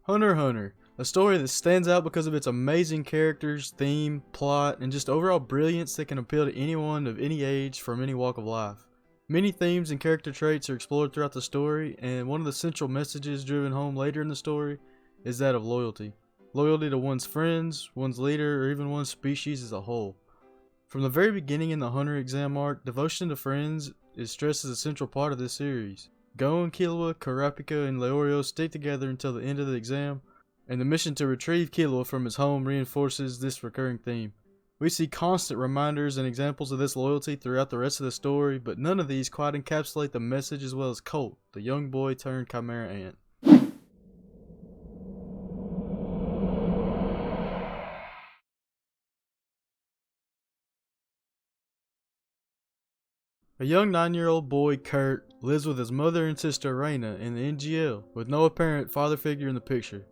Hunter x Hunter, a story that stands out because of its amazing characters, theme, plot, and just overall brilliance that can appeal to anyone of any age from any walk of life. Many themes and character traits are explored throughout the story, and one of the central messages driven home later in the story is that of loyalty. Loyalty to one's friends, one's leader, or even one's species as a whole. From the very beginning in the Hunter exam arc, devotion to friends is stressed as a central part of this series. Gon, Killua, Kurapika, and Leorio stick together until the end of the exam, and the mission to retrieve Killua from his home reinforces this recurring theme. We see constant reminders and examples of this loyalty throughout the rest of the story, but none of these quite encapsulate the message as well as Colt, the young boy turned Chimera Ant. A young 9-year-old boy, Kurt, lives with his mother and sister Reina in the NGL, with no apparent father figure in the picture.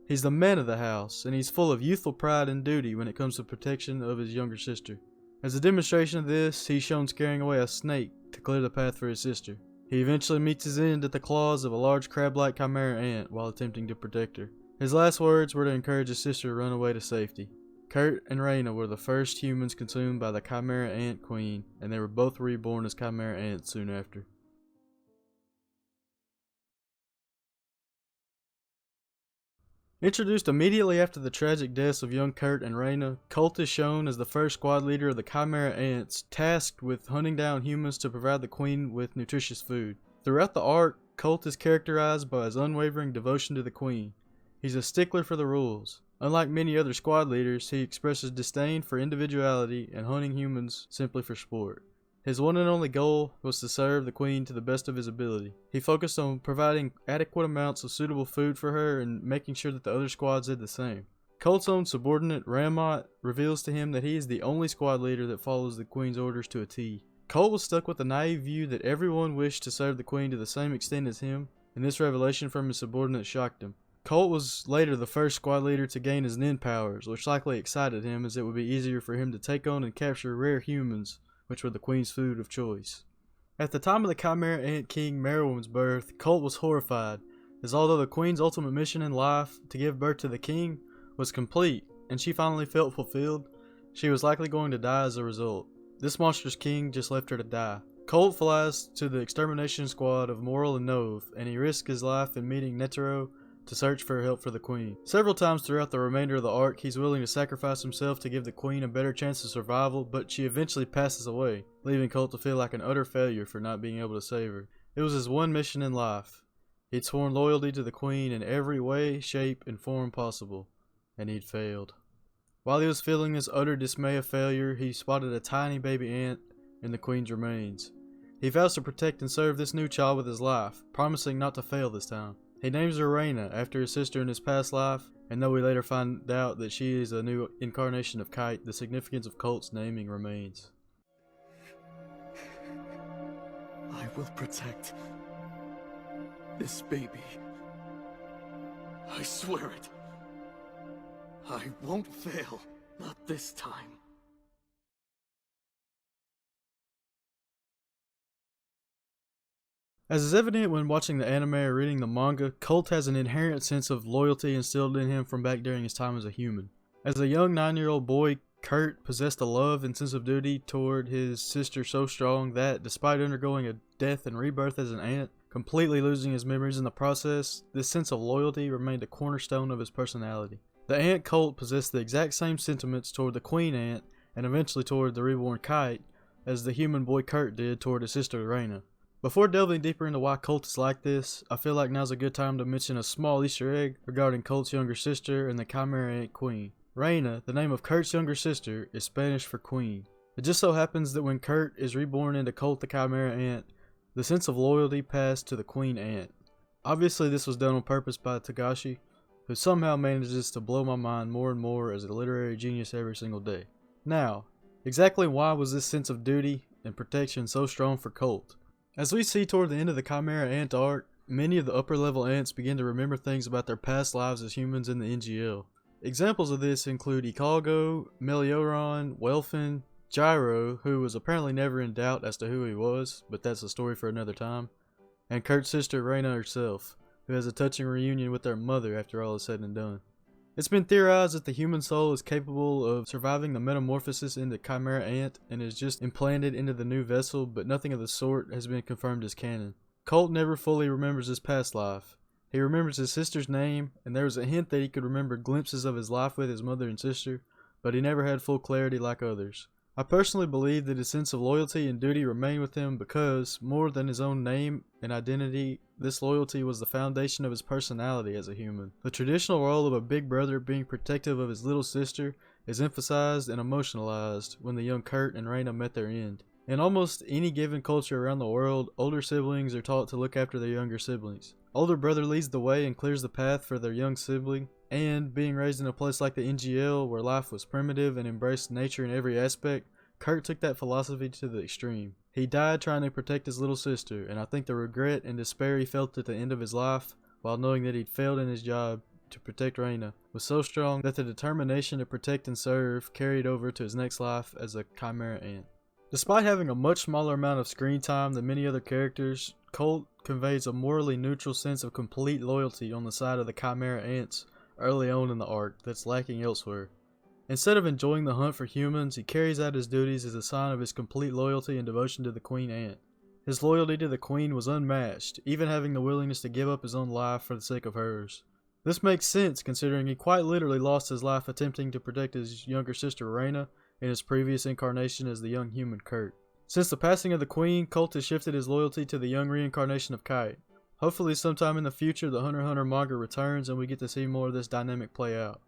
He's the man of the house, and he's full of youthful pride and duty when it comes to protection of his younger sister. As a demonstration of this, he's shown scaring away a snake to clear the path for his sister. He eventually meets his end at the claws of a large crab-like Chimera Ant while attempting to protect her. His last words were to encourage his sister to run away to safety. Kurt and Reina were the first humans consumed by the Chimera Ant Queen, and they were both reborn as Chimera Ants soon after. Introduced immediately after the tragic deaths of young Kurt and Reina, Colt is shown as the first squad leader of the Chimera Ants, tasked with hunting down humans to provide the Queen with nutritious food. Throughout the arc, Colt is characterized by his unwavering devotion to the Queen. He's a stickler for the rules. Unlike many other squad leaders, he expresses disdain for individuality and hunting humans simply for sport. His one and only goal was to serve the Queen to the best of his ability. He focused on providing adequate amounts of suitable food for her and making sure that the other squads did the same. Colt's own subordinate, Ramot, reveals to him that he is the only squad leader that follows the Queen's orders to a T. Colt was stuck with the naive view that everyone wished to serve the Queen to the same extent as him, and this revelation from his subordinate shocked him. Colt was later the first squad leader to gain his nin powers, which likely excited him as it would be easier for him to take on and capture rare humans, which were the Queen's food of choice. At the time of the Chimera Ant King Merowyn's birth, Colt was horrified, as although the Queen's ultimate mission in life, to give birth to the King, was complete, and she finally felt fulfilled, she was likely going to die as a result. This monstrous king just left her to die. Colt flies to the extermination squad of Moral and Nove, and he risks his life in meeting Netero to search for help for the Queen. Several times throughout the remainder of the arc, he's willing to sacrifice himself to give the Queen a better chance of survival, but she eventually passes away, leaving Colt to feel like an utter failure for not being able to save her. It was his one mission in life. He'd sworn loyalty to the Queen in every way, shape, and form possible, and he'd failed. While he was feeling this utter dismay of failure, he spotted a tiny baby ant in the Queen's remains. He vows to protect and serve this new child with his life, promising not to fail this time. He names her Reina after his sister in his past life, and though we later find out that she is a new incarnation of Kite, the significance of Colt's naming remains. I will protect this baby. I swear it. I won't fail. Not this time. As is evident when watching the anime or reading the manga, Colt has an inherent sense of loyalty instilled in him from back during his time as a human. As a young 9-year-old boy, Kurt possessed a love and sense of duty toward his sister so strong that, despite undergoing a death and rebirth as an ant, completely losing his memories in the process, this sense of loyalty remained a cornerstone of his personality. The ant Colt possessed the exact same sentiments toward the Queen Ant, and eventually toward the reborn Kite, as the human boy Kurt did toward his sister Reina. Before delving deeper into why Colt is like this, I feel like now's a good time to mention a small Easter egg regarding Colt's younger sister and the Chimera Ant Queen. Reina, the name of Kurt's younger sister, is Spanish for Queen. It just so happens that when Kurt is reborn into Colt the Chimera Ant, the sense of loyalty passed to the Queen Ant. Obviously this was done on purpose by Togashi, who somehow manages to blow my mind more and more as a literary genius every single day. Now, exactly why was this sense of duty and protection so strong for Colt? As we see toward the end of the Chimera Ant Arc, many of the upper level ants begin to remember things about their past lives as humans in the NGL. Examples of this include Ikalgo, Melioron, Welfin, Gyro, who was apparently never in doubt as to who he was, but that's a story for another time, and Kurt's sister Reina herself. who has a touching reunion with their mother after all is said and done. It's been theorized that the human soul is capable of surviving the metamorphosis into Chimera Ant and is just implanted into the new vessel, but nothing of the sort has been confirmed as canon. Colt never fully remembers his past life. He remembers his sister's name, and there was a hint that he could remember glimpses of his life with his mother and sister, but he never had full clarity like others. I personally believe that his sense of loyalty and duty remained with him because, more than his own name and identity, this loyalty was the foundation of his personality as a human. The traditional role of a big brother being protective of his little sister is emphasized and emotionalized when the young Kurt and Reina met their end. In almost any given culture around the world, older siblings are taught to look after their younger siblings. Older brother leads the way and clears the path for their young sibling, and being raised in a place like the NGL where life was primitive and embraced nature in every aspect, Kurt took that philosophy to the extreme. He died trying to protect his little sister, and I think the regret and despair he felt at the end of his life, while knowing that he'd failed in his job to protect Reina, was so strong that the determination to protect and serve carried over to his next life as a Chimera Ant. Despite having a much smaller amount of screen time than many other characters, Colt conveys a morally neutral sense of complete loyalty on the side of the Chimera Ants early on in the arc that's lacking elsewhere. Instead of enjoying the hunt for humans, he carries out his duties as a sign of his complete loyalty and devotion to the Queen Ant. His loyalty to the Queen was unmatched, even having the willingness to give up his own life for the sake of hers. This makes sense considering he quite literally lost his life attempting to protect his younger sister Reina in his previous incarnation as the young human Kurt. Since the passing of the Queen, Colt has shifted his loyalty to the young reincarnation of Kite. Hopefully sometime in the future the Hunter x Hunter manga returns and we get to see more of this dynamic play out.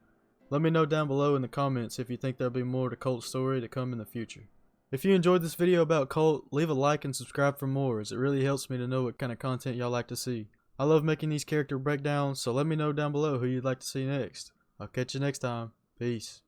Let me know down below in the comments if you think there'll be more to Colt's story to come in the future. If you enjoyed this video about Colt, leave a like and subscribe for more, as it really helps me to know what kind of content y'all like to see. I love making these character breakdowns, so let me know down below who you'd like to see next. I'll catch you next time. Peace.